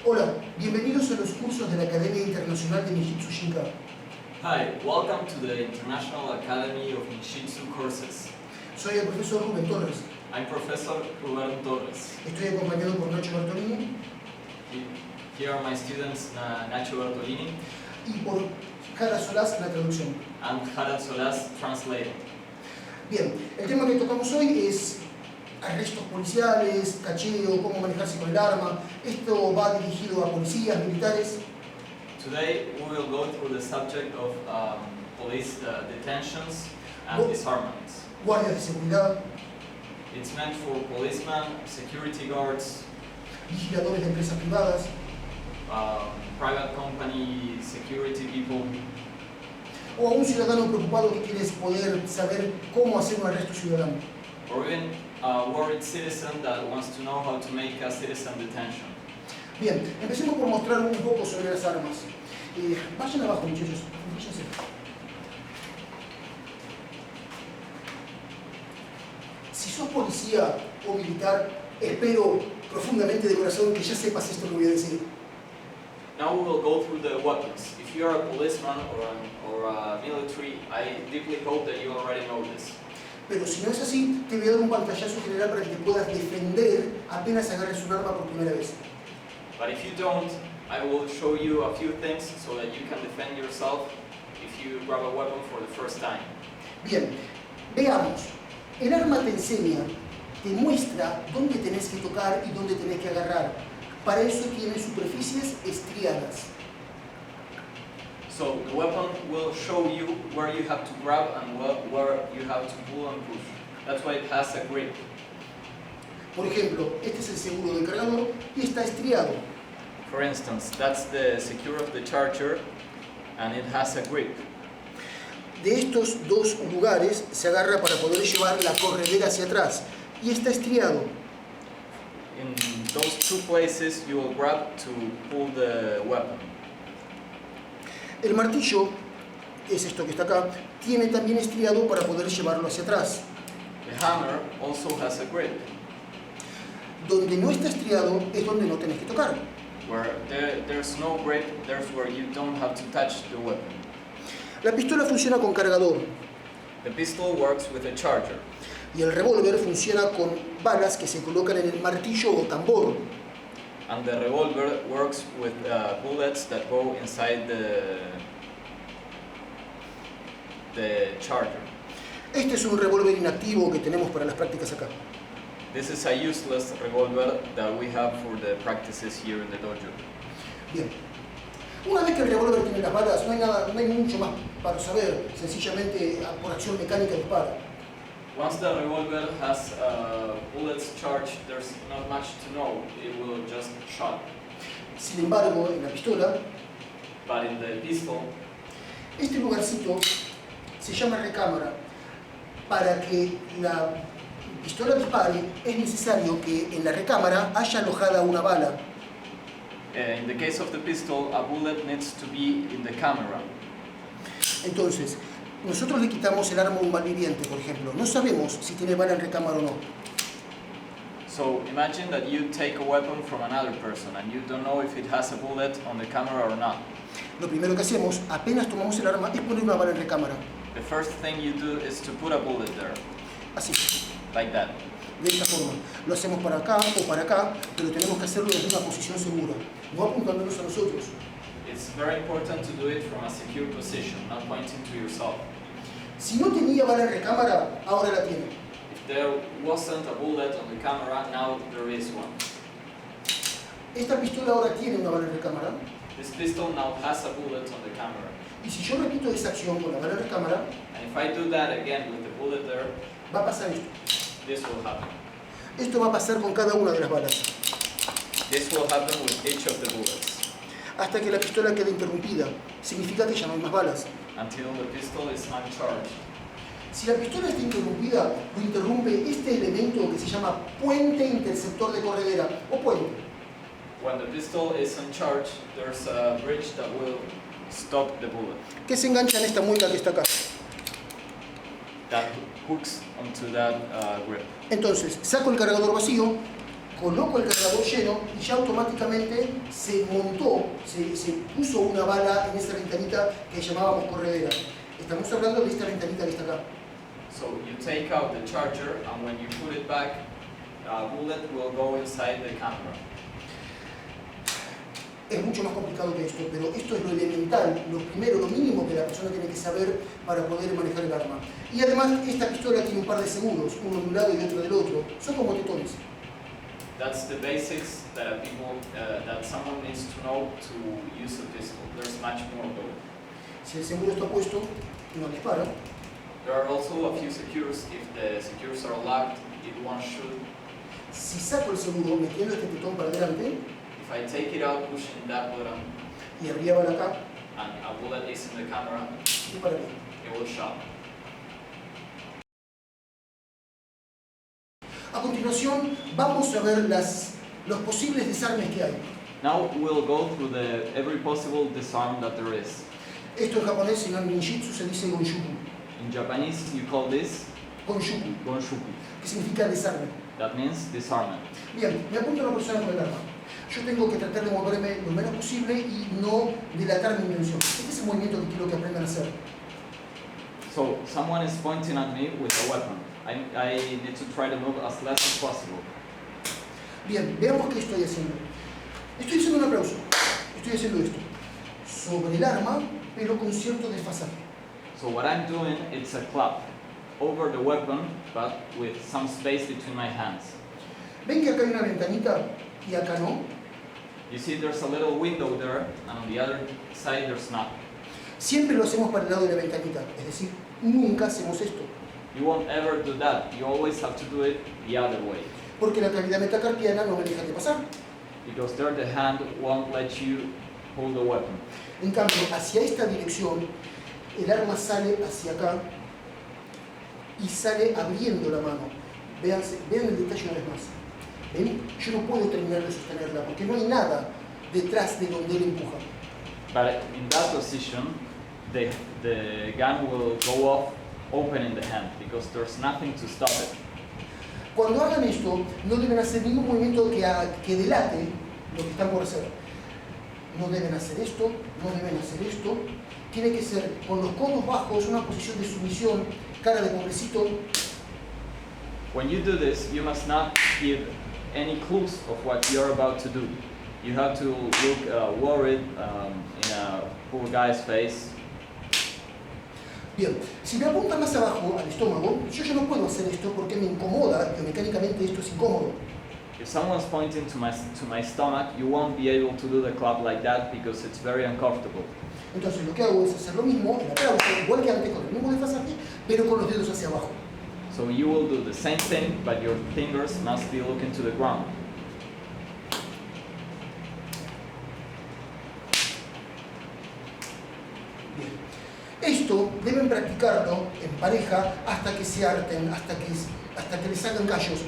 Hola, bienvenidos a los cursos de la Academia Internacional de Jiu-Jitsu. Hi, welcome to the International Academy of Jiu-Jitsu courses. Soy el profesor Rubén Torres. I'm Professor Rubén Torres. Estoy acompañado por Nacho Bertolini Here are my students Nacho Bertolini y por Jara Solás en la traducción. and Harald Solás translating. Bien, el tema que tocamos hoy es arrestos policiales, cacheo, cómo manejarse con el arma. Esto va dirigido a policías, militares. Today we will go through the subject of police detentions and disarmaments. Guardias de seguridad, It's meant for policemen, security guards, vigiladores de empresas privadas, private company security people, o a un ciudadano preocupado que quiere poder saber cómo hacer un arresto ciudadano. or even a worried citizen that wants to know how to make a citizen detention. Bien, empecemos por mostrar un poco sobre las armas. Vayan abajo, muchachos. Fíjense. Si sos policía o militar, espero profundamente de corazón que ya sepas esto que voy a decir. Now we will go through the weapons. If you are a policeman or a military, I deeply hope that you already know this. Pero si no es así, te voy a dar un pantallazo general para que te puedas defender apenas agarres un arma por primera vez. But if you don't, I will show you a few things so that you can defend yourself if you grab a weapon for the first time. Bien, veamos. El arma te enseña, te muestra dónde tenés que tocar y dónde tenés que agarrar. Para eso tiene superficies estriadas. So the weapon will show you where you have to grab and where you have to pull and push. That's why it has a grip. Por ejemplo, este es el seguro del cargador y está estriado. For instance, that's the secure of the charger and it has a grip. De estos dos lugares se agarra para poder llevar la corredera hacia atrás y está estriado. In those two places you will grab to pull the weapon. El martillo, es esto que está acá, tiene también estriado para poder llevarlo hacia atrás. The hammer also has a grip. Donde no está estriado es donde no tenés que tocar. Where there's no grip, there's where you don't have to touch the weapon. La pistola funciona con cargador The pistol works with a charger, y el revólver funciona con balas que se colocan en el martillo o tambor. and the revolver works with bullets that go inside the charger. Este es un revólver inactivo que tenemos para las prácticas acá. This is a useless revolver that we have for the practices here in the dojo. Bien. Una vez que el revólver tiene las balas, no hay mucho más para saber. Sencillamente, por acción mecánica dispara. Once the revolver has bullets charged, there's not much to know. It will just shot. Sin embargo, en la pistola, But in the pistol, este lugarcito se llama recámara. Para que la pistola dispare, es necesario que en la recámara haya alojada una bala. in the case of the pistol, a bullet needs to be in the camera. Entonces, nosotros le quitamos el arma a un malviviente, por ejemplo. No sabemos si tiene bala en recámara o no. So imagine that you take a weapon from another person and you don't know if it has a bullet on the camera or not. Lo primero que hacemos, apenas tomamos el arma, es poner una bala en recámara. The first thing you do is to put a bullet there, Así, like that. de esta forma. Lo hacemos para acá o para acá, pero tenemos que hacerlo desde una posición segura, no apuntándonos a nosotros. It's very important to do it from a secure position, not pointing to yourself. Si no tenía bala en recámara, ahora la tiene. If there wasn't a bullet on the camera, now there is one. Esta pistola ahora tiene una bala en recámara, This pistol now has a bullet on the camera. y si yo repito esa acción con la bala en recámara, And if I do that again with the bullet there, va a pasar esto. this will happen. Esto va a pasar con cada una de las balas, This will happen with each of the bullets, hasta que la pistola quede interrumpida. Significa que ya no hay más balas. until the pistol is uncharged. Si la pistola está interrumpida, lo interrumpe este elemento que se llama puente interceptor de corredera, o puente. When the pistol is uncharged, there's a bridge that will stop the bullet. Que se engancha en esta mueca que está acá. That hooks onto that grip. Entonces, saco el cargador vacío, coloco el cargador lleno y ya automáticamente se montó, se puso una bala en esa ventanita que llamábamos corredera. Estamos hablando de esta ventanita que está acá. So you take out the charger, and when you put it back, a bullet will go inside the camera. Es mucho más complicado que esto, pero esto es lo elemental, lo primero, lo mínimo que la persona tiene que saber para poder manejar el arma. Y además, esta pistola tiene un par de seguros, uno de un lado y otro del otro. Son como tetones. That's the basics that that someone needs to know to use a pistol. There's much more though. Si el seguro está puesto, no dispara. There are also a few secures. If the secures are locked, it won't shoot. Si saco el seguro metiendo este tetón para adelante, if I take it out, pushing that button, y abría bala acá, and a bullet is in the camera, dispara bien. it will shoot. A continuación, vamos a ver los posibles desarmes que hay. Now we'll go through every possible disarm that there is. Esto en japonés, en ninjitsu, se dice gonshuku. In Japanese, you call this Gonshuku, gonshuku. que significa desarme. That means disarmament. Bien, me apunta una persona con el arma. Yo tengo que tratar de moverme lo menos posible y no delatar mi intención. Este es el movimiento que quiero que aprendan a hacer. So someone is pointing at me with a weapon. I need to try to move as less as possible. Bien, veamos qué estoy haciendo. Estoy haciendo un aplauso. Estoy haciendo esto. Sobre el arma, pero con cierto desfasaje. So what I'm doing, it's a clap over the weapon, but with some space between my hands. ¿Ven que acá hay una ventanita y acá no? You see there's a little window there, and on the other side there's not. Siempre lo hacemos para el lado de la ventanita, es decir, nunca hacemos esto. You won't ever do that. You always have to do it the other way. Porque la cavidad metacarpiana no me deja de pasar. Because there the hand won't let you hold the weapon. En cambio, hacia esta dirección, el arma sale hacia acá y sale abriendo la mano. Vean el detalle una vez más. ¿Ven? Yo no puedo terminar de sostenerla porque no hay nada detrás de donde él empuja. But in that position, the gun will go off open in the hand because there's nothing to stop it. Cuando hagan esto, no deben hacer ningún movimiento que delate lo que están por hacer. No deben hacer esto, no deben hacer esto. Tiene que ser con los codos bajos, una posición de sumisión, cara de pobrecito. When you do this, you must not give any clues of what you're about to do. You have to look worried in a poor guy's face. Bien, si me apunta más abajo al estómago, yo ya no puedo hacer esto porque me incomoda, biomecánicamente esto es incómodo. If someone's pointing to my stomach, you won't be able to do the clap like that because it's very uncomfortable. Entonces lo que hago es hacer lo mismo, el aplauso, igual que antes con el mismo desfasaje, pero con los dedos hacia abajo. So you will do the same thing, but your fingers must be looking to the ground. Bien. Esto deben practicarlo en pareja hasta que se harten, hasta que les salgan callos.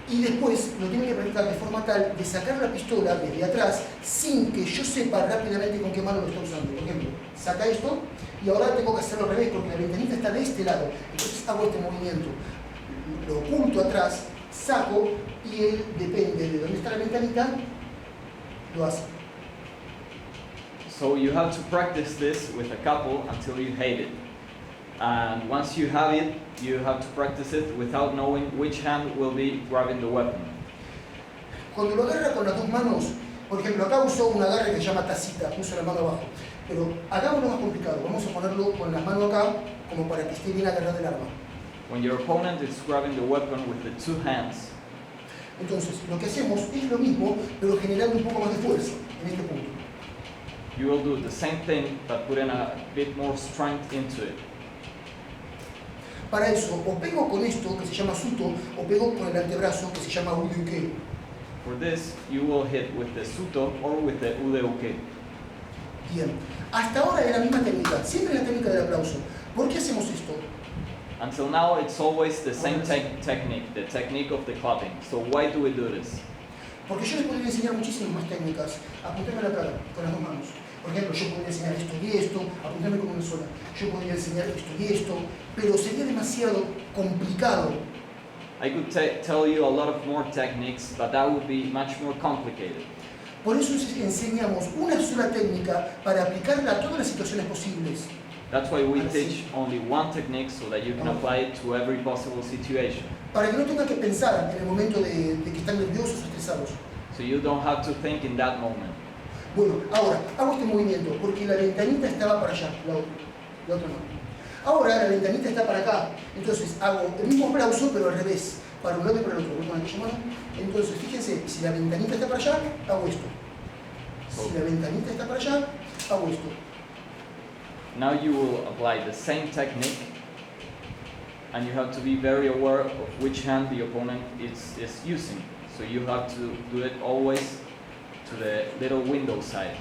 Y después lo tienen que practicar de forma tal de sacar la pistola desde atrás sin que yo sepa rápidamente con qué mano lo está usando. Por ejemplo, saca esto y ahora tengo que hacerlo al revés porque la ventanita está de este lado. Entonces hago este movimiento. Lo oculto atrás, saco y él, depende de dónde está la ventanita, lo hace. So you have to practice this with a couple until you hate it. And once you have it, you have to practice it without knowing which hand will be grabbing the weapon. Cuando lo agarra con las dos manos, por ejemplo, acá usó un agarre que se llama tacita, puso la mano abajo. Pero hagámoslo más complicado, vamos a ponerlo con la mano acá, como para que esté bien agarrada el arma. When your opponent is grabbing the weapon with the two hands, entonces, lo que hacemos es lo mismo, pero generando un poco más de fuerza en este punto. you will do the same thing, but putting a bit more strength into it. Para eso, o pego con esto, que se llama suto, o pego con el antebrazo, que se llama udeuke. For this, you will hit with the suto or with the udeuke. Bien. Hasta ahora es la misma técnica, siempre la técnica del aplauso. ¿Por qué hacemos esto? Until now, it's always the same technique, the technique of the clapping. So why do we do this? Porque yo les podría enseñar muchísimas más técnicas. Apuntarme a la cara con las dos manos. Por ejemplo, yo podría enseñar esto y esto, apuntarme con una sola. Yo podría enseñar esto y esto, pero sería demasiado complicado. I could tell you a lot of more techniques, but that would be much more complicated. Por eso enseñamos una sola técnica para aplicarla a todas las situaciones posibles. That's why we teach only one technique so that you can apply it to every possible situation. Para que no tengan que pensar en el momento de que están nerviosos o estresados. So you don't have to think in that moment. Bueno, ahora, hago este movimiento porque la ventanita estaba para allá, la otra no. Ahora la ventanita está para acá, entonces hago el mismo aplauso pero al revés, para un lado y para el otro. Voy con aquella mano. Entonces, fíjense, si la ventanita está para allá, hago esto. Si la ventanita está para allá, hago esto. Now you will apply the same technique, and you have to be very aware of which hand the opponent is using. So you have to do it always to the little window side.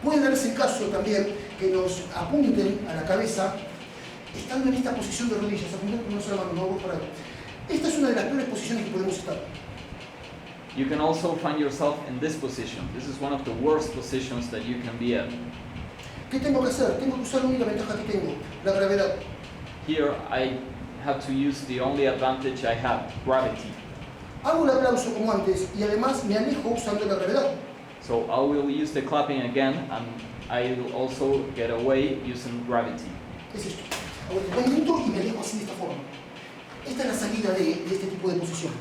Puede darse el caso también que nos apunten a la cabeza estando en esta posición de rodillas, apuntando con una sola mano, no vamos para acá. Esta es una de las peores posiciones que podemos estar. You can also find yourself in this position. This is one of the worst positions that you can be at. ¿Qué tengo que hacer? Tengo que usar la única ventaja que tengo, la gravedad. Here I have to use the only advantage I have, gravity. Hago el aplauso como antes y además me alejo usando la gravedad. So I will use the clapping again, and I will also get away using gravity. ¿Qué es esto? Hago el movimiento y me alejo así de esta forma. Esta es la salida de este tipo de posición.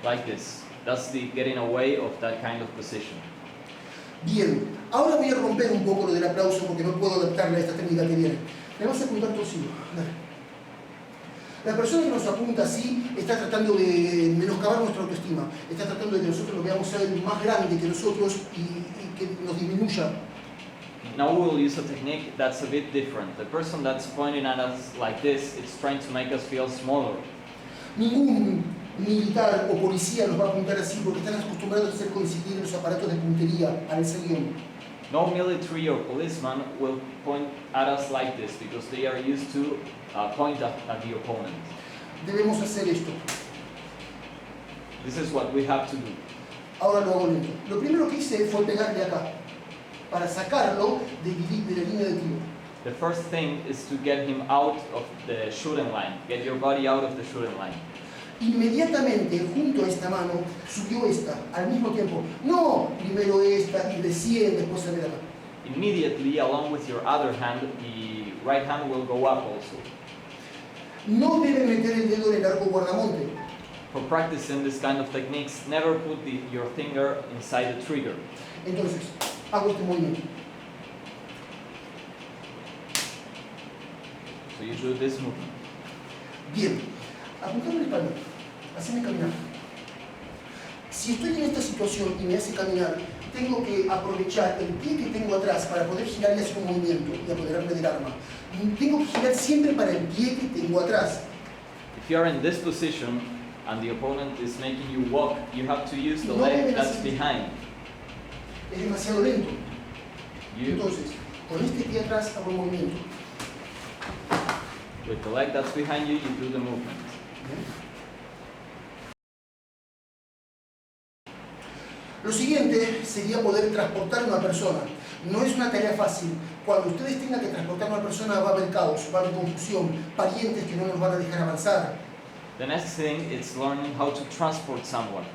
Like this. That's the getting away of that kind of position. Bien, ahora voy a romper un poco lo del aplauso porque no puedo adaptarla a esta técnica que viene. Me vas a apuntar torcido. La persona que nos apunta así está tratando de menoscabar nuestra autoestima. Está tratando de que nosotros lo veamos a él más grande que nosotros y que nos disminuya. Now we will use a technique that's a bit different. The person that's pointing at us like this, it's trying to make us feel smaller. Ningún militar o policía nos va a apuntar así porque están acostumbrados a hacer coincidir los aparatos de puntería al guión. No military or policeman will point at us like this because they are used to point at the opponent. Debemos hacer esto. This is what we have to do. Ahora lo hago lento. Lo primero que hice fue pegarle acá para sacarlo de la línea de tiro. The first thing is to get him out of the shooting line. Get your body out of the shooting line. Inmediatamente, junto a esta mano, subió esta, al mismo tiempo. No, primero esta y recién después sale de acá. Immediately, along with your other hand, the right hand will go up also. No debe meter el dedo en el arco guardamonte. For practicing this kind of techniques, never put your finger inside the trigger. Entonces, hago este movimiento. So you do this movement. Bien, apuntando la espalda, haceme caminar. Si estoy en esta situación y me hace caminar, tengo que aprovechar el pie que tengo atrás para poder girar y hacer un movimiento y apoderarme del arma. Tengo que girar siempre para el pie que tengo atrás. If you are in this position and the opponent is making you walk, you have to use the leg that's behind. Es demasiado lento. Entonces, con este pie atrás hago un movimiento. With the leg that's behind you, you do the movement. Lo siguiente sería poder transportar a una persona. No es una tarea fácil. Cuando ustedes tengan que transportar a una persona va a haber caos, va a haber confusión, parientes que no nos van a dejar avanzar. The next thing is learning how to transport someone.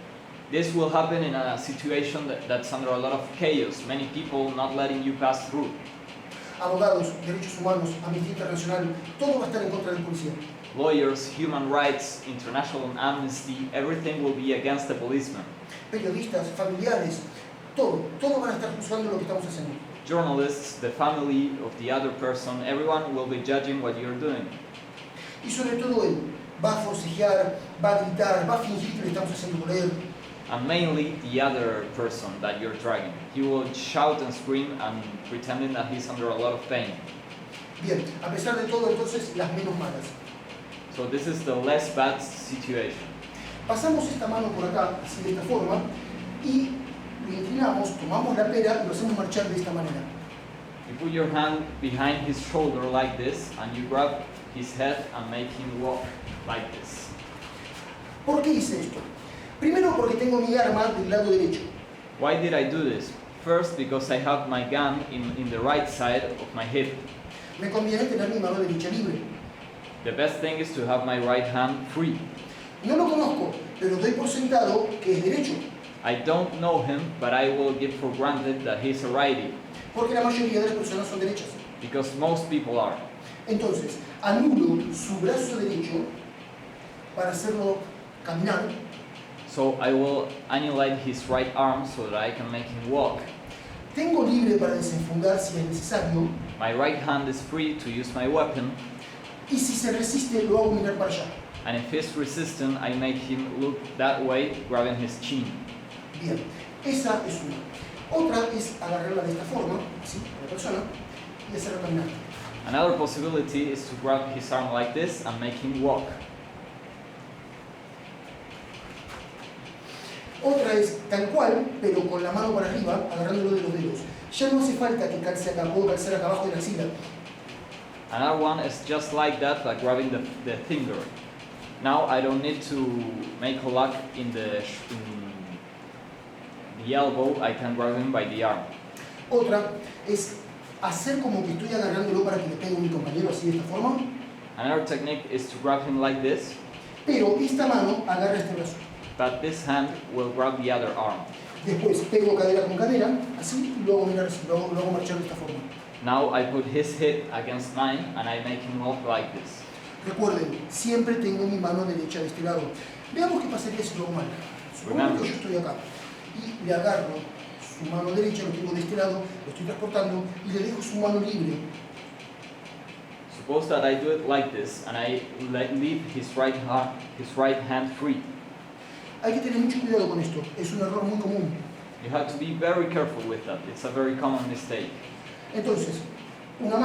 This will happen in a situation that's under a lot of chaos, many people not letting you pass through. Abogados, derechos humanos, Amnistía Internacional, todo va a estar en contra del policía. Lawyers, human rights, international amnesty, everything will be against the policeman. Periodistas, familiares, todo van a estar juzgando lo que estamos haciendo. Journalists, the family of the other person, everyone will be judging what you're doing. Y sobre todo él, va a forcejear, va a gritar, va a fingir que le estamos haciendo doler. And mainly the other person that you're dragging. He will shout and scream and pretending that he's under a lot of pain. Bien, a pesar de todo, entonces, las menos malas. So this is the less bad situation. Pasamos esta mano por acá, así de esta forma, y lo inclinamos, tomamos la pera y lo hacemos marchar de esta manera. You put your hand behind his shoulder like this, and you grab his head and make him walk like this. ¿Por qué hice esto? Primero porque tengo mi arma del lado derecho. Why did I do this? First, because I have my gun in the right side of my hip. Me conviene tener mi mano derecha libre. The best thing is to have my right hand free. No lo conozco, pero doy por sentado que es derecho, I don't know him, but I will give for granted that he's a righty, porque la mayoría de las personas son derechas. because most people are. Entonces, anulo su brazo derecho para hacerlo caminar. So I will annihilate his right arm so that I can make him walk. Tengo libre para desenfundar si es necesario, My right hand is free to use my weapon, y si se resiste lo hago mirar para allá. and if he's resistant, I make him look that way, grabbing his chin. Bien, esa es una. Otra es agarrarla de esta forma, ¿sí? A la persona, y hacerla caminar. Another possibility is to grab his arm like this and make him walk. Otra es tal cual, pero con la mano para arriba, agarrándolo de los dedos. Ya no hace falta que calce acá, puedo calzar acá abajo de la axila. Another one is just like that, like grabbing the finger. Now I don't need to make a lock in the elbow, I can grab him by the arm. Otra es hacer como que estoy agarrándolo para que le pegue a mi compañero así de esta forma, Another technique is to grab him like this, pero esta mano agarra este brazo. but this hand will grab the other arm. Después pego cadera con cadera, así, y luego mirar así, luego marchar de esta forma. Now I put his hip against mine and I make him walk like this. Recuerden, siempre tengo mi mano derecha de este lado. Veamos qué pasaría si lo hago mal. Supongamos que yo estoy acá y le agarro su mano derecha, lo tengo de este lado, lo estoy transportando y le dejo su mano libre. Suppose that I do it like this and I leave his right hand free. Hay que tener mucho cuidado con esto, es un error muy común. You have to be very careful with that. It's a very common mistake. Entonces, una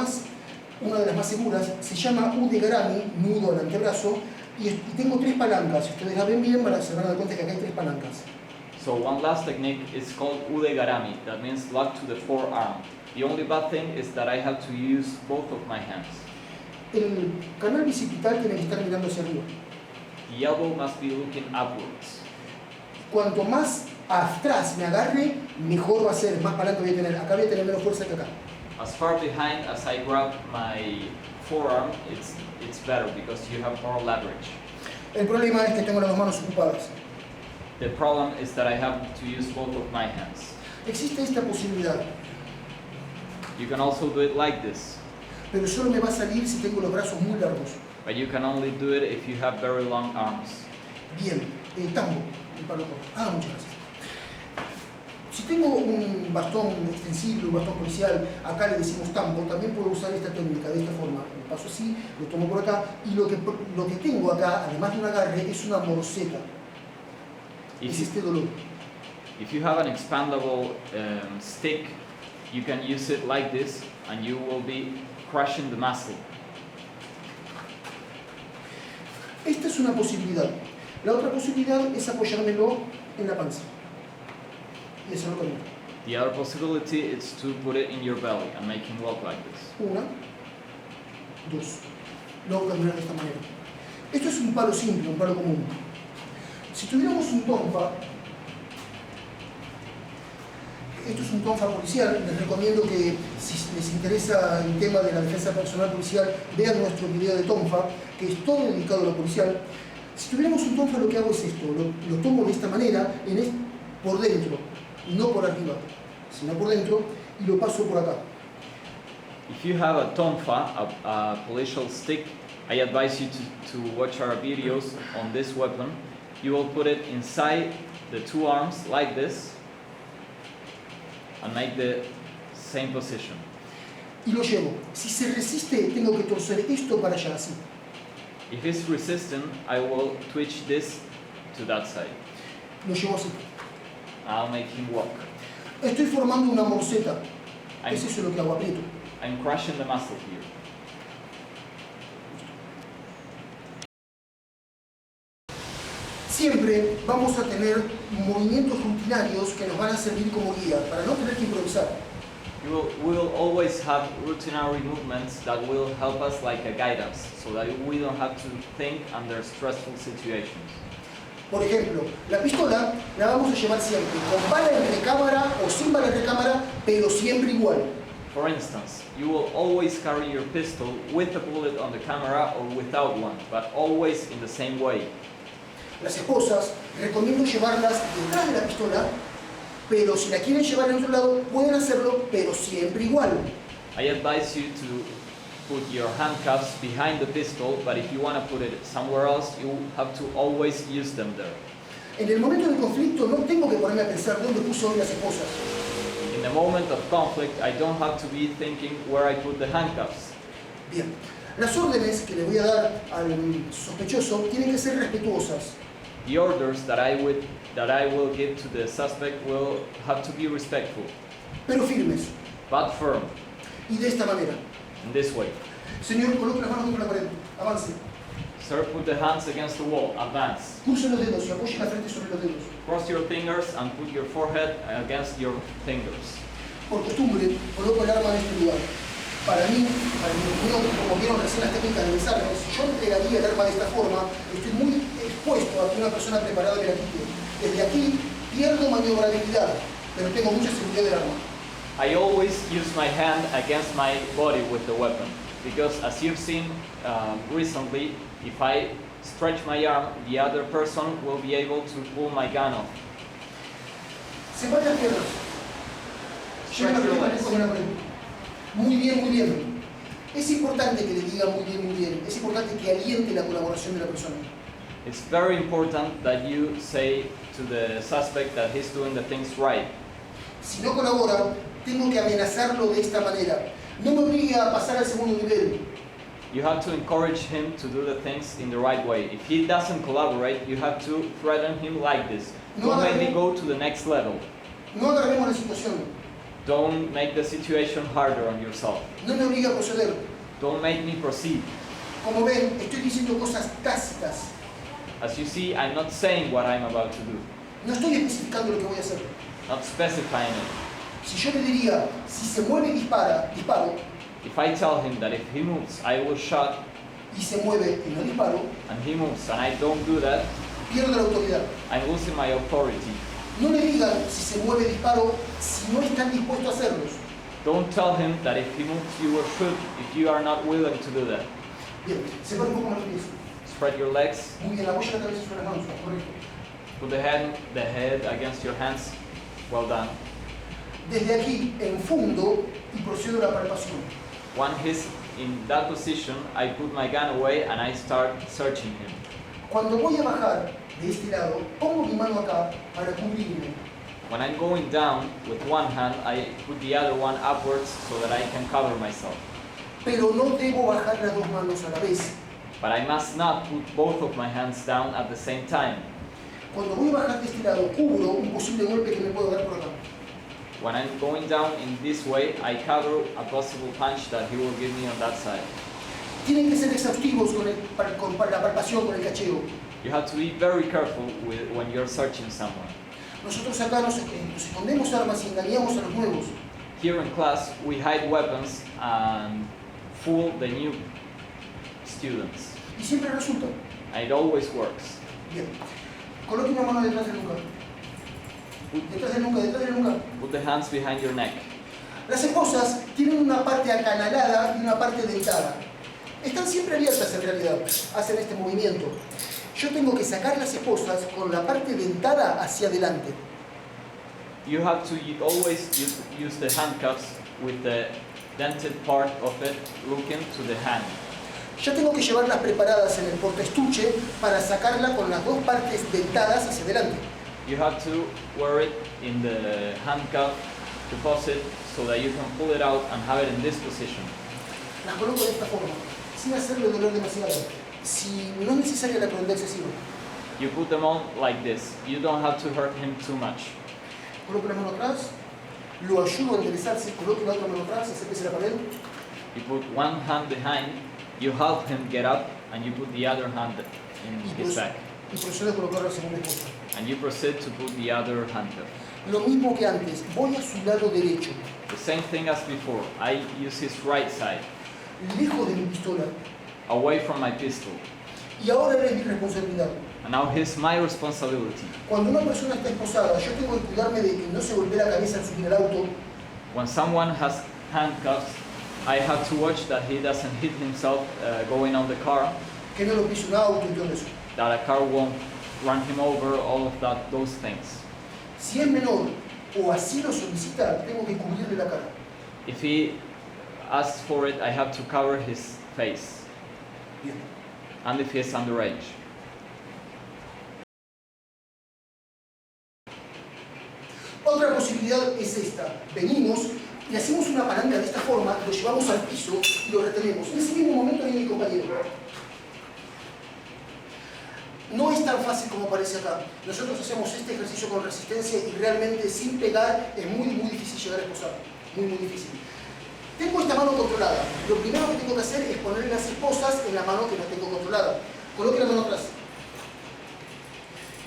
de las más seguras, se llama udegarami, nudo al antebrazo, y tengo tres palancas. Si ustedes la ven bien, se van a dar cuenta que acá hay tres palancas. So one last technique is called udegarami. That means lock to the forearm. The only bad thing is that I have to use both of my hands. El canal bicipital tiene que estar mirando hacia arriba. The elbow must be looking upwards. Cuanto más atrás me agarre, mejor va a ser, más para adelante voy a tener. Acá voy a tener menos fuerza que acá. As far behind as I grab my forearm, it's better because you have more leverage. El problema es que tengo las dos manos ocupadas. The problem is that I have to use both of my hands. Existe esta posibilidad, You can also do it like this, pero solo me va a salir si tengo los brazos muy largos. but you can only do it if you have very long arms. Bien, tambo, el palo corto. Muchas gracias. Si tengo un bastón extensible, un bastón policial, acá le decimos tambo, también puedo usar esta técnica de esta forma. Lo paso así, lo tomo por acá, y lo que tengo acá, además de un agarre, es una morceta. Es este dolor. If you have an expandable stick, you can use it like this and you will be crushing the muscle. Esta es una posibilidad. La otra posibilidad es apoyármelo en la panza y hacerlo caminar. The other possibility is to put it in your belly and make him walk like this. Una, dos. Luego caminar de esta manera. Esto es un palo simple, un palo común. Si tuviéramos un tonfa, esto es un tonfa policial, les recomiendo que si les interesa el tema de la defensa personal policial, vean nuestro video de tonfa, que es todo dedicado a lo policial. Si tuviéramos un tonfa, lo que hago es esto, lo tomo de esta manera, por dentro, no por arriba, sino por dentro, y lo paso por acá. If you have a tonfa, a policial stick, I advise you to watch our videos on this weapon. You will put it inside the two arms like this and make the same position. Y lo llevo. Si se resiste, tengo que torcer esto para allá, así. If it's resistant, I will twitch this to that side. Lo llevo así. I'll make him walk. Estoy formando una morceta. I'm, Es eso lo que hago, aprieto. I'm crushing the muscle here. Siempre vamos a tener movimientos rutinarios que nos van a servir como guía, para no tener que improvisar. We will always have routinary movements that will help us like a guidance, so that we don't have to think under stressful situations. Por ejemplo, la pistola la vamos a llevar siempre, con bala en recámara o sin bala en recámara, pero siempre igual. For instance, you will always carry your pistol with a bullet on the camera or without one, but always in the same way. Las esposas, recomiendo llevarlas detrás de la pistola, pero si la quieren llevar en otro lado, pueden hacerlo, pero siempre igual. I advise you to put your handcuffs behind the pistol, but if you want to put it somewhere else, you have to always use them there. En el momento del conflicto no tengo que ponerme a pensar dónde puse hoy las esposas. In the moment of conflict, I don't have to be thinking where I put the handcuffs. Bien, las órdenes que le voy a dar al sospechoso tienen que ser respetuosas. The orders that I will give to the suspect will have to be respectful, Pero firmes, but firm, y de esta manera. in this way. Señor, coloque las manos contra la pared, avance. Sir, put the hands against the wall, advance. Cruce los dedos y apoye la frente sobre los dedos. Cross your fingers and put your forehead against your fingers. Por costumbre, coloco el arma en este lugar. Para mí, para mi opinión, como vieron recién las técnicas de desarme, si yo entregaría el arma de esta forma, estoy muy expuesto a que una persona preparada me la quite. Desde aquí pierdo maniobrabilidad, pero tengo mucha seguridad del arma. I always use my hand against my body with the weapon, because as you've seen recently, if I stretch my arm, the other person will be able to pull my gun off. Separe las piernas. Lleve la pierna con una pared. Muy bien, muy bien. Es importante que le diga muy bien, muy bien. Es importante que aliente la colaboración de la persona. It's very important that you say to the suspect that he's doing the things right. Si no colabora, tengo que amenazarlo de esta manera. No me obligue a pasar al segundo nivel. You have to encourage him to do the things in the right way. If he doesn't collaborate, you have to threaten him like this. Don't make me go to the next level. No agravemos la situación. Don't make the situation harder on yourself. No me obligue a proceder. Don't make me proceed. Como ven, estoy diciendo cosas tácitas. As you see, I'm not saying what I'm about to do, No estoy especificando lo que voy a hacer. not specifying it. Si yo le diría, si se mueve y dispara, disparo, If I tell him that if he moves, I will shot, y se mueve y no disparo, and he moves and I don't do that, pierdo la autoridad. I'm losing my authority. No le digan si se mueve disparo si no están dispuestos a hacerlos. Don't tell him that if he moves, you will shoot if you are not willing to do that. Bien, separa un poco más los pies. Spread your legs, Muy bien, apoya la cabeza sobre las manos. Correcto. put the head against your hands. Well done. Desde aquí enfundo y procedo a la palpación. When he's in that position, I put my gun away and I start searching him. Cuando voy a bajar de este lado, pongo mi mano acá para cubrirme. When I'm going down with one hand, I put the other one upwards so that I can cover myself. Pero no debo bajar las dos manos a la vez. But I must not put both of my hands down at the same time. Cuando voy a bajar de este lado, cubro un posible golpe que me puedo dar por acá. When I'm going down in this way, I cover a possible punch that he will give me on that side. Tienen que ser exhaustivos con la palpación, con el cacheo. You have to be very careful when you're searching someone. Nosotros acá nos escondemos armas y engañamos a los nuevos. Here in class, we hide weapons and fool the new students. Y siempre resulta. And it always works. Bien. Coloque una mano detrás del nuca. Detrás del nuca, detrás del nuca. Put the hands behind your neck. Las esposas tienen una parte acanalada y una parte dentada. Están siempre abiertas en realidad, hacen este movimiento. Yo tengo que sacar las esposas con la parte dentada hacia adelante. You have to always use the handcuffs with the dented part of it looking to the hand. Ya tengo que llevarlas preparadas en el portaestuche para sacarla con las dos partes dentadas hacia adelante. You have to wear it in the handcuff deposit so that you can pull it out and have it in this position. Las coloco de esta forma, sin hacerle doler demasiado. Si no es necesaria la crueldad excesiva. You put them on like this. You don't have to hurt him too much. Coloco la mano atrás, lo ayudo a enderezarse, coloco la otra mano atrás, acérquese a la pared. You put one hand behind, you help him get up, and you put the other hand in his back. Y procedo a colocar la segunda esposa. And you proceed to put the other handcuff. Lo mismo que antes, voy a su lado derecho, The same thing as before. I use his right side, lejos de mi pistola. away from my pistol. Y ahora es mi responsabilidad. And now here's my responsibility. Cuando una persona está esposada, yo tengo que cuidarme de que no se golpee la cabeza al subir al auto, When someone has handcuffs, I have to watch that he doesn't hit himself going on the car, que no lo pise un auto y todo eso. that a car won't run him over, all of those things. Si es menor o así lo solicita, tengo que cubrirle la cara. If he asks for it, I have to cover his face. Bien. And if he is underage. Otra posibilidad es esta. Venimos y hacemos una palanca de esta forma, lo llevamos al piso y lo retenemos. En ese mismo momento viene mi compañero. No es tan fácil como parece acá. Nosotros hacemos este ejercicio con resistencia y realmente sin pegar es muy difícil llegar a esposar. Muy difícil. Tengo esta mano controlada. Lo primero que tengo que hacer es poner las esposas en la mano que no tengo controlada. Coloque la mano atrás.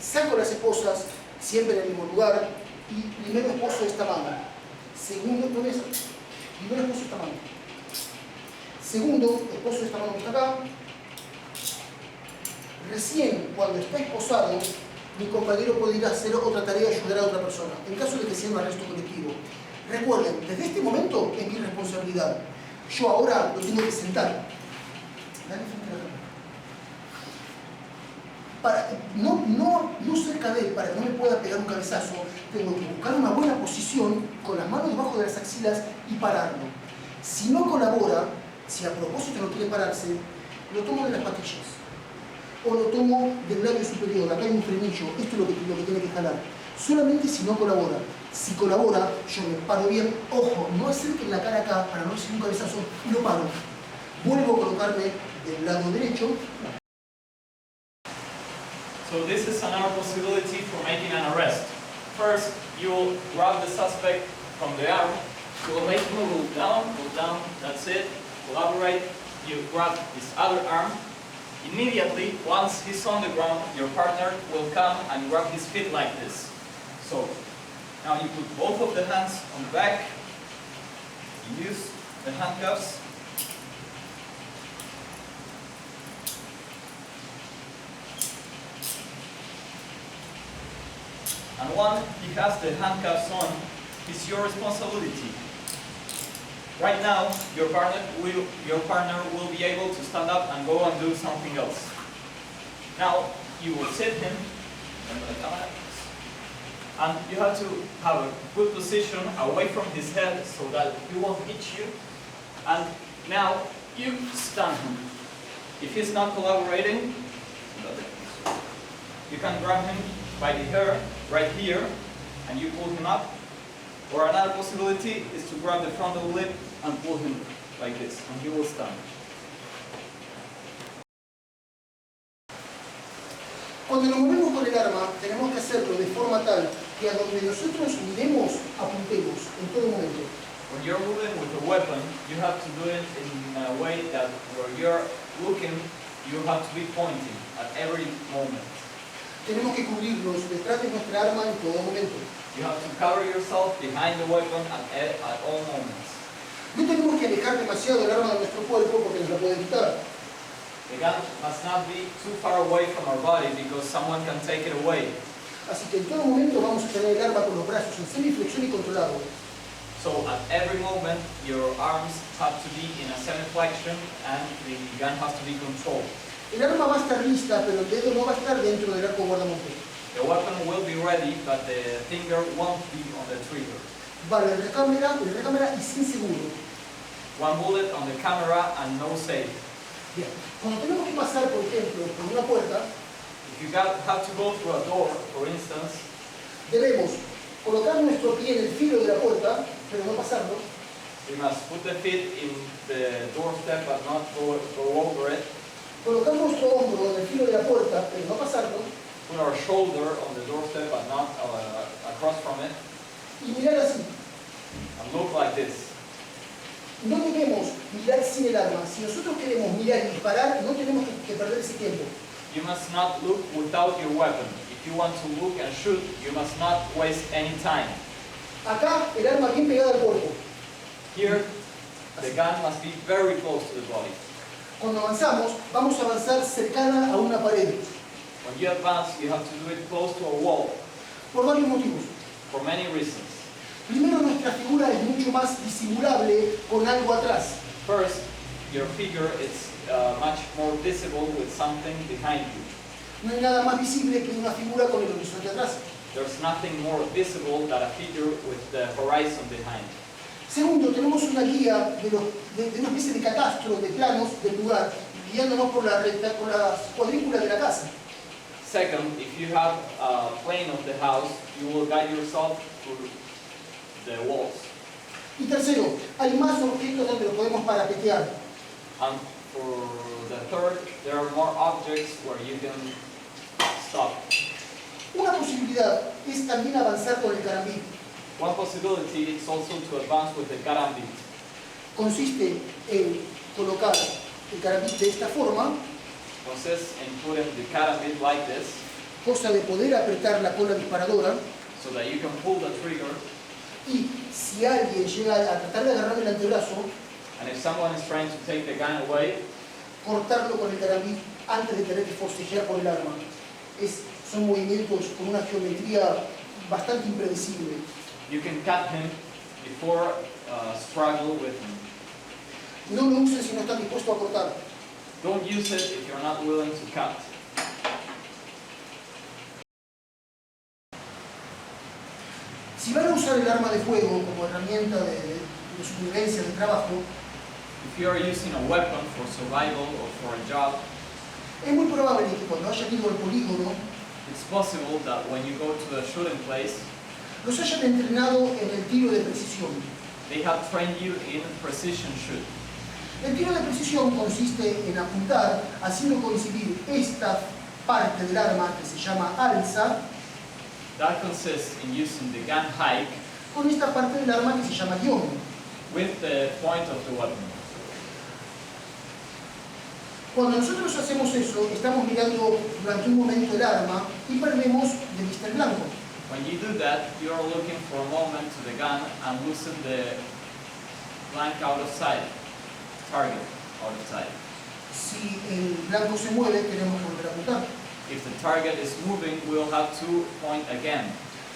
Saco las esposas, siempre en el mismo lugar, y primero esposo esta mano. Segundo, ¿dónde es? Primero esposo esta mano. Segundo, esposo esta mano que está acá. Recién, cuando está esposado, mi compañero puede ir a hacer otra tarea y ayudar a otra persona, en caso de que sea un arresto colectivo. Recuerden, desde este momento es mi responsabilidad. Yo ahora lo tengo que sentar. Dale frente a la cámara. No cerca de él, para que no me pueda pegar un cabezazo, tengo que buscar una buena posición con las manos debajo de las axilas y pararlo. Si no colabora, si a propósito no quiere pararse, lo tomo de las patillas. O lo tomo del labio superior, acá hay un frenillo, esto es lo que tiene que jalar. Solamente si no colabora. Si colabora, yo me paro bien, ojo, no acerquen la cara acá para no recibir un cabezazo y lo paro. Vuelvo a colocarme del lado derecho. So this is another possibility for making an arrest. First, you will grab the suspect from the arm. You will make him go down, that's it. Collaborate. You grab his other arm. Immediately, once he's on the ground, your partner will come and grab his feet like this. So, now you put both of the hands on the back. You use the handcuffs. And once he has the handcuffs on, it's your responsibility. Right now, your partner will be able to stand up and go and do something else. Now, you will sit him, and you have to have a good position away from his head so that he won't hit you. And now, you stand him. If he's not collaborating, you can grab him by the hair right here, and you pull him up. Or another possibility is to grab the frontal lip and pull him like this, and he will stand. Cuando nos movemos con el arma, tenemos que hacerlo de forma tal que a donde nosotros miremos, apuntemos en todo momento. When you're moving with a weapon, you have to do it in a way that where you're looking, you have to be pointing at every moment. Tenemos que cubrirnos detrás de nuestra arma en todo momento. You have to cover yourself behind the weapon at all moments. No tenemos que alejar demasiado el arma de nuestro cuerpo porque nos la pueden quitar. The gun must not be too far away from our body because someone can take it away. Así que en todo momento vamos a tener el arma con los brazos en semiflexión y controlado. So at every moment, your arms have to be in a semi-flexion and the gun has to be controlled. El arma va a estar lista, pero el dedo no va a estar dentro del arco guardamonte. The weapon will be ready, but the finger won't be on the trigger. Vale, el recámara y sin seguro. One bullet on the camera and no safe. Bien. Cuando tenemos que pasar, por ejemplo, por una puerta, If you have to go through a door, for instance, debemos colocar nuestro pie en el filo de la puerta, pero no pasarlo. we must put the feet in the doorstep but not go over it. Colocar nuestro hombro en el filo de la puerta, pero no pasarlo. Put our shoulder on the doorstep but not across from it. Y mirar así. And look like this. No debemos mirar sin el arma. Si nosotros queremos mirar y disparar, no tenemos que perder ese tiempo. You must not look without your weapon. If you want to look and shoot, you must not waste any time. Acá, el arma bien pegada al cuerpo. Here, the gun must be very close to the body. Cuando avanzamos, vamos a avanzar cercana a una pared. When you advance, you have to do it close to a wall, Por varios motivos. for many reasons. Primero, nuestra figura es mucho más disimulable con algo atrás. First, your figure is much more visible with something behind you. No hay nada más visible que una figura con el horizonte atrás. There's nothing more visible than a figure with the horizon behind. Segundo, tenemos una guía de una especie de catastro de planos del lugar, guiándonos por la cuadrícula de la casa. Second, if you have a plane of the house, you will guide yourself through the walls. Y tercero, hay más objetos donde lo podemos parapetear. And for the third, there are more objects where you can stop. Una posibilidad es también avanzar con el carambit. One possibility is also to advance with the karambit. Consiste en colocar el carambit de esta forma, Consists in putting the karambit like this, cosa de poder apretar la cola disparadora, so that you can pull the trigger, y si alguien llega a tratar de agarrar el antebrazo, and if someone is trying to take the gun away, cortarlo con el carambit antes de tener que forcejear por el arma. Son movimientos con una geometría bastante impredecible. you can cut him before struggle with him. No lo usen si no están dispuestos a cortar. Don't use it if you're not willing to cut. Si van a usar el arma de fuego como herramienta de supervivencia, de trabajo, If you are using a weapon for survival or for a job, es muy probable que cuando hayan ido al polígono, it's possible that when you go to the shooting place, los hayan entrenado en el tiro de precisión. they have trained you in precision shoot. El tiro de precisión consiste en apuntar haciendo coincidir esta parte del arma que se llama alza That consists in using the gun hike con esta parte del arma que se llama guión. with the point of the weapon. Cuando nosotros hacemos eso, estamos mirando durante un momento el arma y perdemos de vista el blanco. When you do that, you are looking for a moment to the gun and losing the blank out of sight, target out of sight. Si el blanco se mueve, tenemos que volver a apuntar. If the target is moving, we'll have to point again.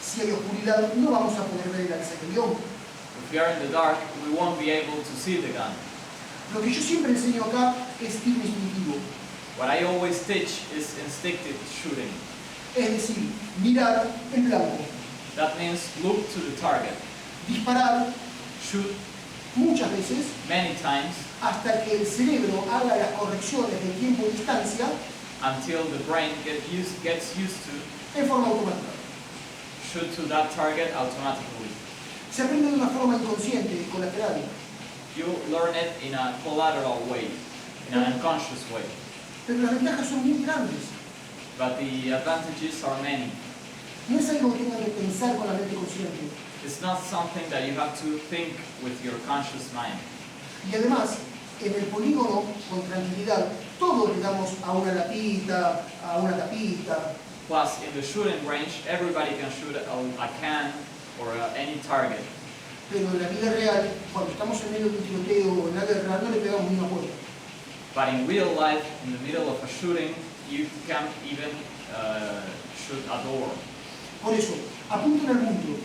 Si hay oscuridad, no vamos a poder ver el alza del guión. If we are in the dark, we won't be able to see the gun. Lo que yo siempre enseño acá es tiro instintivo. What I always teach is instinctive shooting. Es decir, mirar el blanco, That means look to the target, disparar shoot muchas veces many times hasta que el cerebro haga las correcciones de tiempo y distancia until the brain gets used to en forma automática. shoot to that target automatically. Se aprende de una forma inconsciente, colateral, You learn it in a collateral way, in an unconscious way. pero las ventajas son muy grandes. But the advantages are many. No es algo que tengan que pensar con la mente consciente. It's not something that you have to think with your conscious mind. Y además, en el polígono, con tranquilidad, todos le damos a una lapita, a una tapita. Plus, in the shooting range, everybody can shoot a can or any target. Pero en la vida real, cuando estamos en medio de un tiroteo o en la guerra, no le pegamos ni una puerta. But in real life, in the middle of a shooting, you can't even shoot a door. Por eso, apunten al mundo.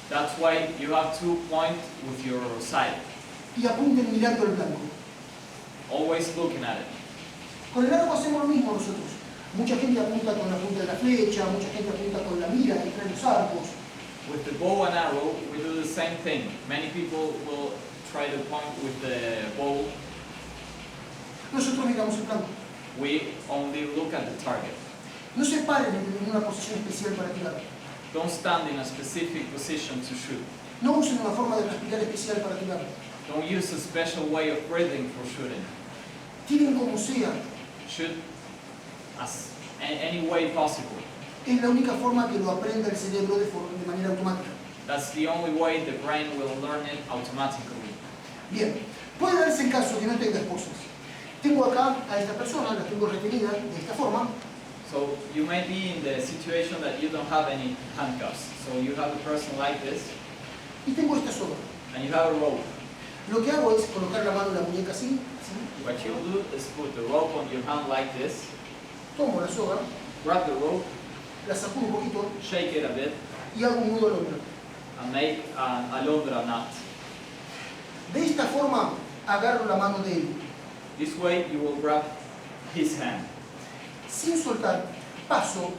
That's why you have to point with your sight, Y apunten mirando el blanco. always looking at it. Con el arco hacemos lo mismo nosotros. Mucha gente apunta con la punta de la flecha, mucha gente apunta con la mira que traen los arcos. With the bow and arrow, we do the same thing. Many people will try to point with the bow. Nosotros miramos el blanco. We only look at the target. No se paren en una posición especial para tirar. Don't stand in a specific position to shoot. No usen una forma de respirar especial para tirar. Don't use a special way of breathing for shooting. Tiren como sea. Shoot as any way possible. Es la única forma que lo aprenda el cerebro de manera automática. That's the only way the brain will learn it automatically. Bien, puede darse el caso que no tenga esposas. Tengo acá a esta persona, la tengo retenida de esta forma. So you may be in the situation that you don't have any handcuffs. So you have a person like this, Y tengo esta soga. and you have a rope. Lo que hago es colocar la mano en la muñeca así, What you do is put the rope on your hand like this, tomo la soga, grab the rope, la sacudo un poquito shake it a bit, y hago un nudo al hombro. and make an alondra knot. De esta forma agarro la mano de él. This way you will grab his hand. sin soltar paso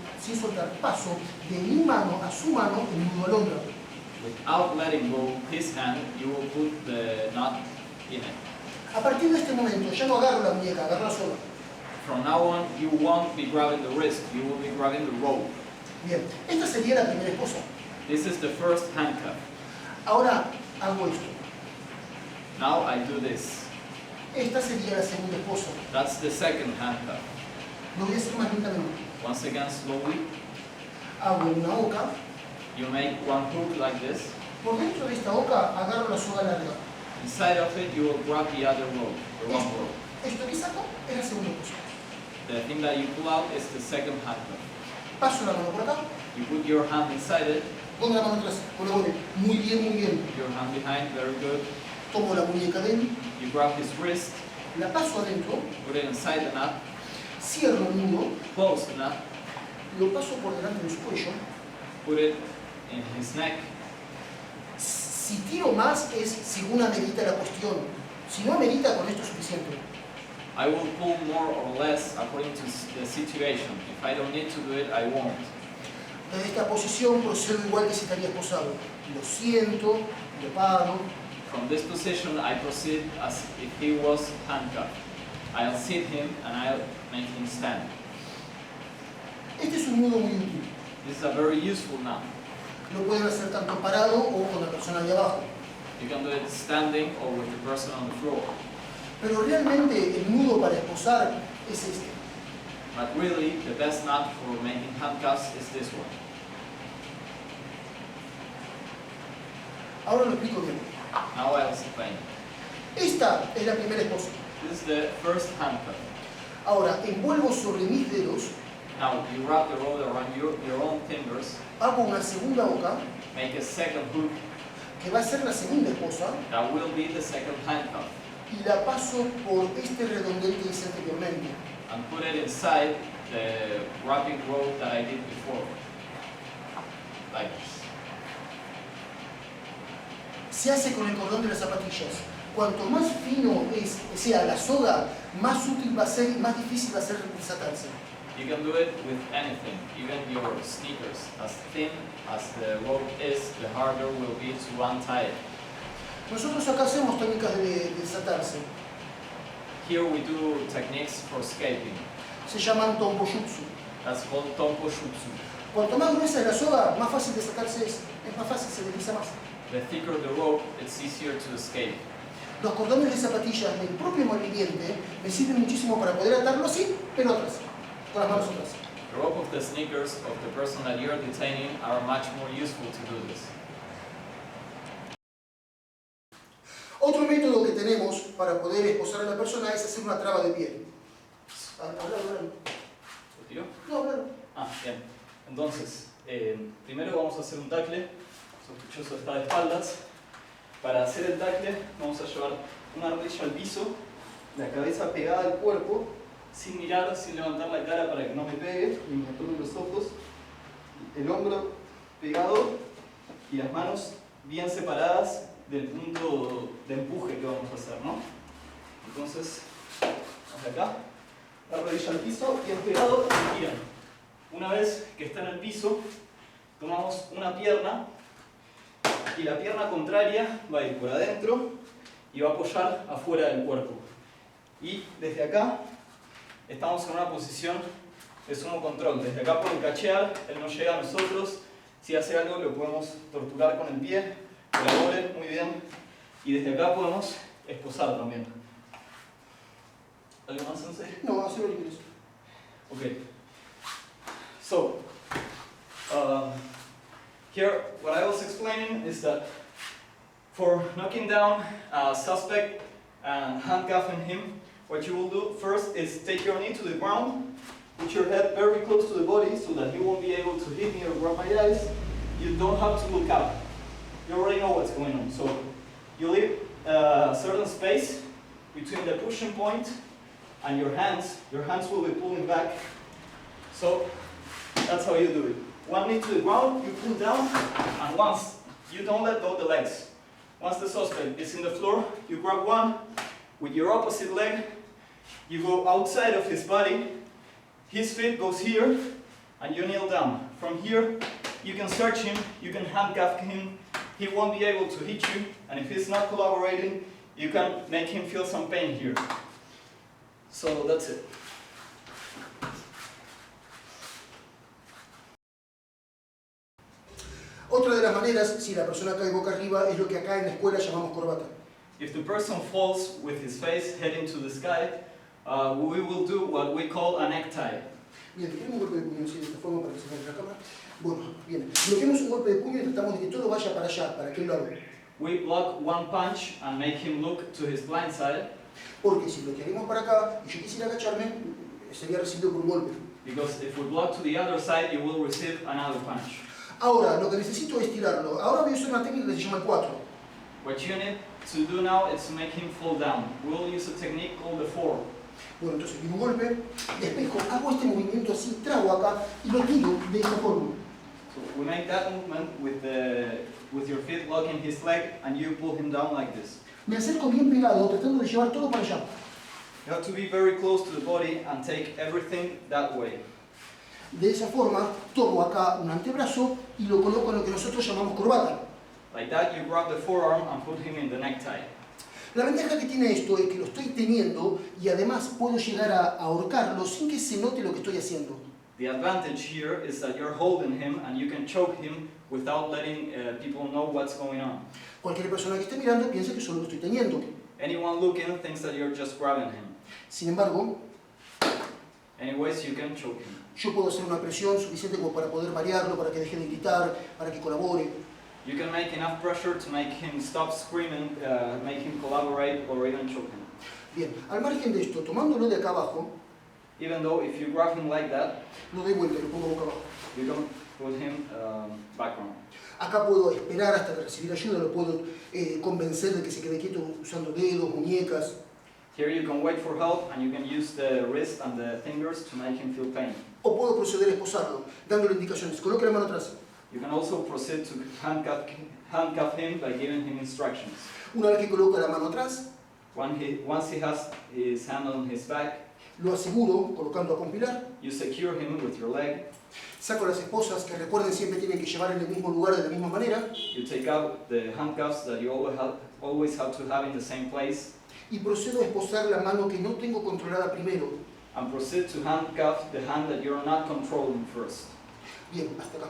de mi mano a su mano el nudo al hombro. Without letting go his hand, you will put the knot in it. A partir de este momento ya no agarro la muñeca, agarro la soga. From now on, you won't be grabbing the wrist, you will be grabbing the rope. Bien, esta sería la primera esposa. This is the first handcuff. Ahora hago esto. Now I do this. Esta sería la segunda esposa. That's the second handcuff. Lo voy a hacer más lentamente. Once again, slowly, Hago una hoca. you make one hook like this. Por dentro de esta hoca agarro la soga larga. Inside of it, you will grab the other rope, the one rope. Esto que saco es la segunda esposa. The thing that you pull out is the second handcuff. Paso la mano por acá. You put your hand inside it, Pongo la mano atrás. Pone. Muy bien, muy bien. your hand behind, very good. Tomo la muñeca de él. You grab his wrist, La paso adentro. put it inside the knot, Cierro el nudo. close the knot, Lo paso por delante de su cuello. put it in his neck. Si tiro más es según amerita la cuestión. Si no amerita, con esto es suficiente. I will pull more or less according to the situation. If I don't need to do it, I won't. Desde esta posición procedo igual que si estaría esposado. Lo siento, lo paro. From this position, I proceed as if he was handcuffed. I'll sit him and I'll make him stand. Este es un nudo muy útil. This is a very useful knot. Lo pueden hacer tanto parado o con la persona de abajo. You can do it standing or with the person on the floor. Pero realmente el nudo para esposar es este. But really, the best knot for making handcuffs is this one. Ahora lo explico bien. Now I'll explain. Esta es la primera esposa. This is the first handcuff. Ahora envuelvo sobre mis dedos, Now you wrap the rope around your own fingers, hago una segunda hoca, make a second hook, que va a ser la segunda esposa, that will be the second handcuff, y la paso por este redondel que hice anteriormente. and put it inside the wrapping rope that I did before. Like this. Se hace con el cordón de las zapatillas. Cuanto más fino sea la soga, más útil va a ser y más difícil va a ser desatarse. You can do it with anything, even your sneakers. As thin as the rope is, the harder will be to untie it. Nosotros acá hacemos técnicas de desatarse. Here we do techniques for escaping. Se llaman tomboyutsu. That's called tompo shutsu. Cuanto más gruesa es la soga, más fácil desatarse es. Es más fácil, se desliza más. The thicker the rope, it's easier to escape. Los cordones de zapatillas del propio malviviente me sirven muchísimo para poder atarlo así, pero atrás, con las manos atrás. The rope of the sneakers of the person that you're detaining are much more useful to do this. Otro método que tenemos para poder esposar a la persona es hacer una traba de piel. Hablalo. ¿Lo tiro? No, hablalo. Ah, bien. Entonces, primero vamos a hacer un tackle. Sospechoso está de espaldas. Para hacer el tackle vamos a llevar una rodilla al piso, la cabeza pegada al cuerpo, sin mirar, sin levantar la cara para que no me pegue, ni me toque los ojos, el hombro pegado y las manos bien separadas del punto de empuje que vamos a hacer, ¿no? Entonces, hasta acá, la rodilla al piso, bien pegado y giran. Una vez que está en el piso, tomamos una pierna y la pierna contraria va a ir por adentro y va a apoyar afuera del cuerpo. Y desde acá estamos en una posición de sumo control. Desde acá pueden cachear, él no llega a nosotros. Si hace algo lo podemos torturar con el pie, colaboren, muy bien. Y desde acá podemos esposar también. ¿Algo más, Sensei? No, así lo ingreso. Okay. So, here, what I was explaining is that for knocking down a suspect and handcuffing him, what you will do first is take your knee to the ground, put your head very close to the body so that he won't be able to hit me or grab my eyes. You don't have to look up. You already know what's going on. So you leave a certain space between the pushing point and your hands. Your hands will be pulling back. So that's how you do it. One knee to the ground, you pull down, and once you don't let go of the legs. Once the suspect is in the floor, you grab one with your opposite leg, you go outside of his body, his feet goes here, and you kneel down. From here, you can search him, you can handcuff him, he won't be able to hit you, and if he's not collaborating, you can make him feel some pain here. So that's it. Otra de las maneras, si la persona cae boca arriba, es lo que acá en la escuela llamamos corbata. If the person falls with his face heading to the sky, we will do what we call a necktie. Bien, tenemos un golpe de puño así de esta forma para que se vea en la cámara. Bueno, bien, bloqueamos un golpe de puño y tratamos de que todo vaya para allá, para aquel lado. We block one punch and make him look to his blind side. Porque si bloquearemos para acá y yo quisiera agacharme, sería recibido por un golpe. Because if we block to the other side, you will receive another punch. Ahora, lo que necesito es tirarlo. Ahora voy a usar una técnica que se llama el 4. What you need to do now is to make him fall down. We'll use a technique called the 4. Bueno, entonces digo un golpe, despejo, hago este movimiento así, trago acá y lo tiro de esta forma. So we make that movement with your feet locking his leg, and you pull him down like this. Me acerco bien pegado, tratando de llevar todo para allá. You have to be very close to the body and take everything that way. De esa forma, tomo acá un antebrazo y lo coloco en lo que nosotros llamamos corbata. Like that, you grab the forearm and put him in the necktie. La ventaja que tiene esto es que lo estoy teniendo y además puedo llegar a ahorcarlo sin que se note lo que estoy haciendo. The advantage here is that you're holding him and you can choke him without letting people know what's going on. Cualquier persona que esté mirando piensa que solo lo estoy teniendo. Anyone looking thinks that you're just grabbing him. Sin embargo, Anyways, you can choke him. yo puedo hacer una presión suficiente como para poder marearlo, para que deje de gritar, para que colabore. You can make enough pressure to make him stop screaming, make him collaborate, or even choke him. Bien, al margen de esto, tomándolo de acá abajo, Even though if you grab him like that, lo doy vuelta y lo pongo boca abajo. you don't put him background. Acá puedo esperar hasta que recibir ayuda, lo puedo convencer de que se quede quieto usando dedos, muñecas. Here you can wait for help and you can use the wrist and the fingers to make him feel pain. O puedo proceder a esposarlo, dándole indicaciones. Coloque la mano atrás. You can also proceed to handcuff him by giving him instructions. Una vez que coloca la mano atrás, Once he has his hand on his back, lo aseguro colocando a compilar. you secure him with your leg. Saco las esposas que recuerden siempre tienen que llevar en el mismo lugar de la misma manera. You take out the handcuffs that you always have to have in the same place. Y procedo a esposar la mano que no tengo controlada primero. And proceed to handcuff the hand that you're not controlling first. Bien, hasta acá.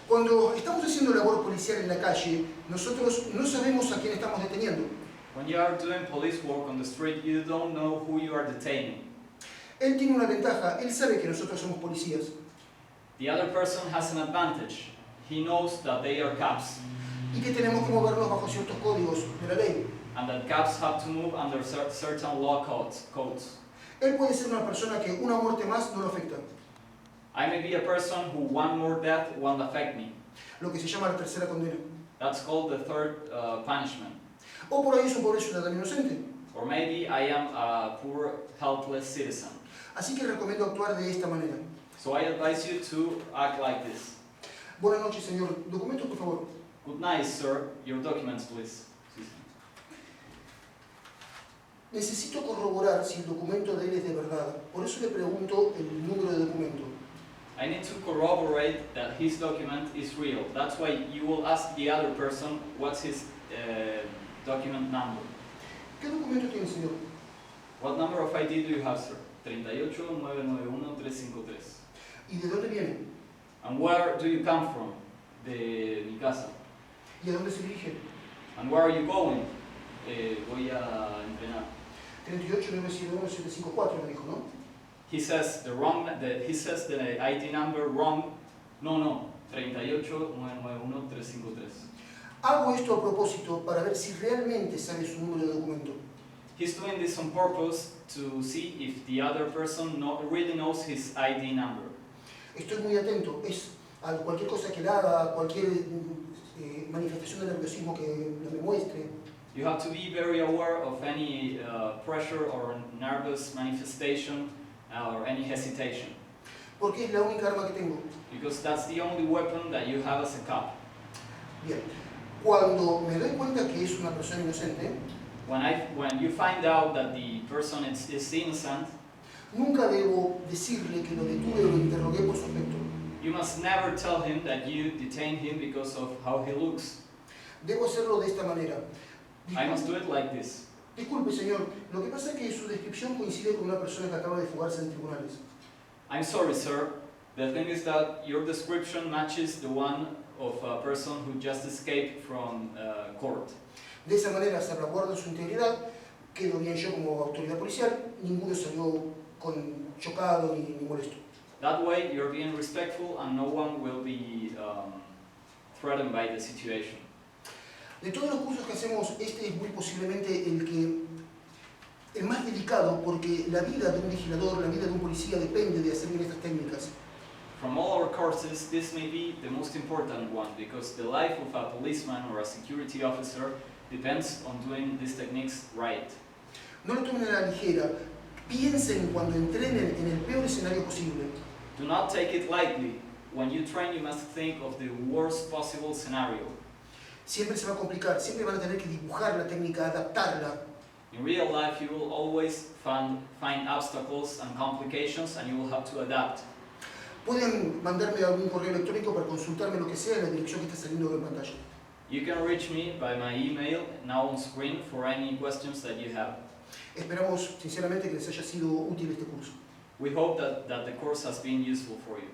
Cuando estamos haciendo labor policial en la calle, nosotros no sabemos a quién estamos deteniendo. When you are doing police work on the street, you don't know who you are detaining. Él tiene una ventaja, él sabe que nosotros somos policías. The other person has an advantage. He knows that they are cops, Y que tenemos que movernos bajo ciertos códigos de la ley. and that cops have to move under certain law codes. Él puede ser una persona que una muerte más no lo afecta. I may be a person who one more death won't affect me. Lo que se llama la tercera condena. That's called the third punishment. O por ahí es un pobre ciudadano inocente. Or maybe I am a poor, helpless citizen. Así que recomiendo actuar de esta manera. So I advise you to act like this. Buenas noches, señor. Documentos, por favor. Good night, sir. Your documents, please. Necesito corroborar si el documento de él es de verdad. Por eso le pregunto el número de documento. I need to corroborate that his document is real. That's why you will ask the other person what's his document number. ¿Qué documento tiene, señor? What number of ID do you have, sir? 38-991-353. ¿Y de dónde viene? And where do you come from? De mi casa. ¿Y a dónde se dirige? And where are you going? Voy a entrenar. 38-971-754 me dijo, ¿no? He says the ID number wrong. No. 38-991-353. Hago esto a propósito para ver si realmente sabe su número de documento. He's doing this on purpose to see if the other person really knows his ID number. Estoy muy atento. Es a cualquier cosa que le haga, cualquier manifestación de nerviosismo que me muestre. You have to be very aware of any pressure or nervous manifestation or any hesitation. Porque es la única arma que tengo. Because that's the only weapon that you have as a cop. Bien. Cuando me doy cuenta que es una persona inocente, When you find out that the person is innocent, Nunca debo decirle que lo detuve o lo interrogué por su aspecto. You must never tell him that you detained him because of how he looks. Debo hacerlo de esta manera. I must do it like this. Disculpe, señor, lo que pasa es que su descripción coincide con una persona que acaba de fugarse en tribunales. I'm sorry, sir. The thing is that your description matches the one of a person who just escaped from court. De esa manera salvaguardo su integridad, quedo bien yo como autoridad policial, ninguno salió chocado ni molesto. That way, you're being respectful and no one will be threatened by the situation. De todos los cursos que hacemos, este es muy posiblemente el más delicado, porque la vida de un vigilador, la vida de un policía depende de hacer bien estas técnicas. From all our courses, this may be the most important one because the life of a policeman or a security officer depends on doing these techniques right. No lo tomen a la ligera, piensen cuando entrenen en el peor escenario posible. Do not take it lightly. When you train, you must think of the worst possible scenario. Siempre se va a complicar, siempre van a tener que dibujar la técnica, adaptarla. In real life, you will always find obstacles and complications and you will have to adapt. Pueden mandarme algún correo electrónico para consultarme lo que sea en la dirección que está saliendo en pantalla. You can reach me by my email now on screen for any questions that you have. Esperamos sinceramente que les haya sido útil este curso. We hope that the course has been useful for you.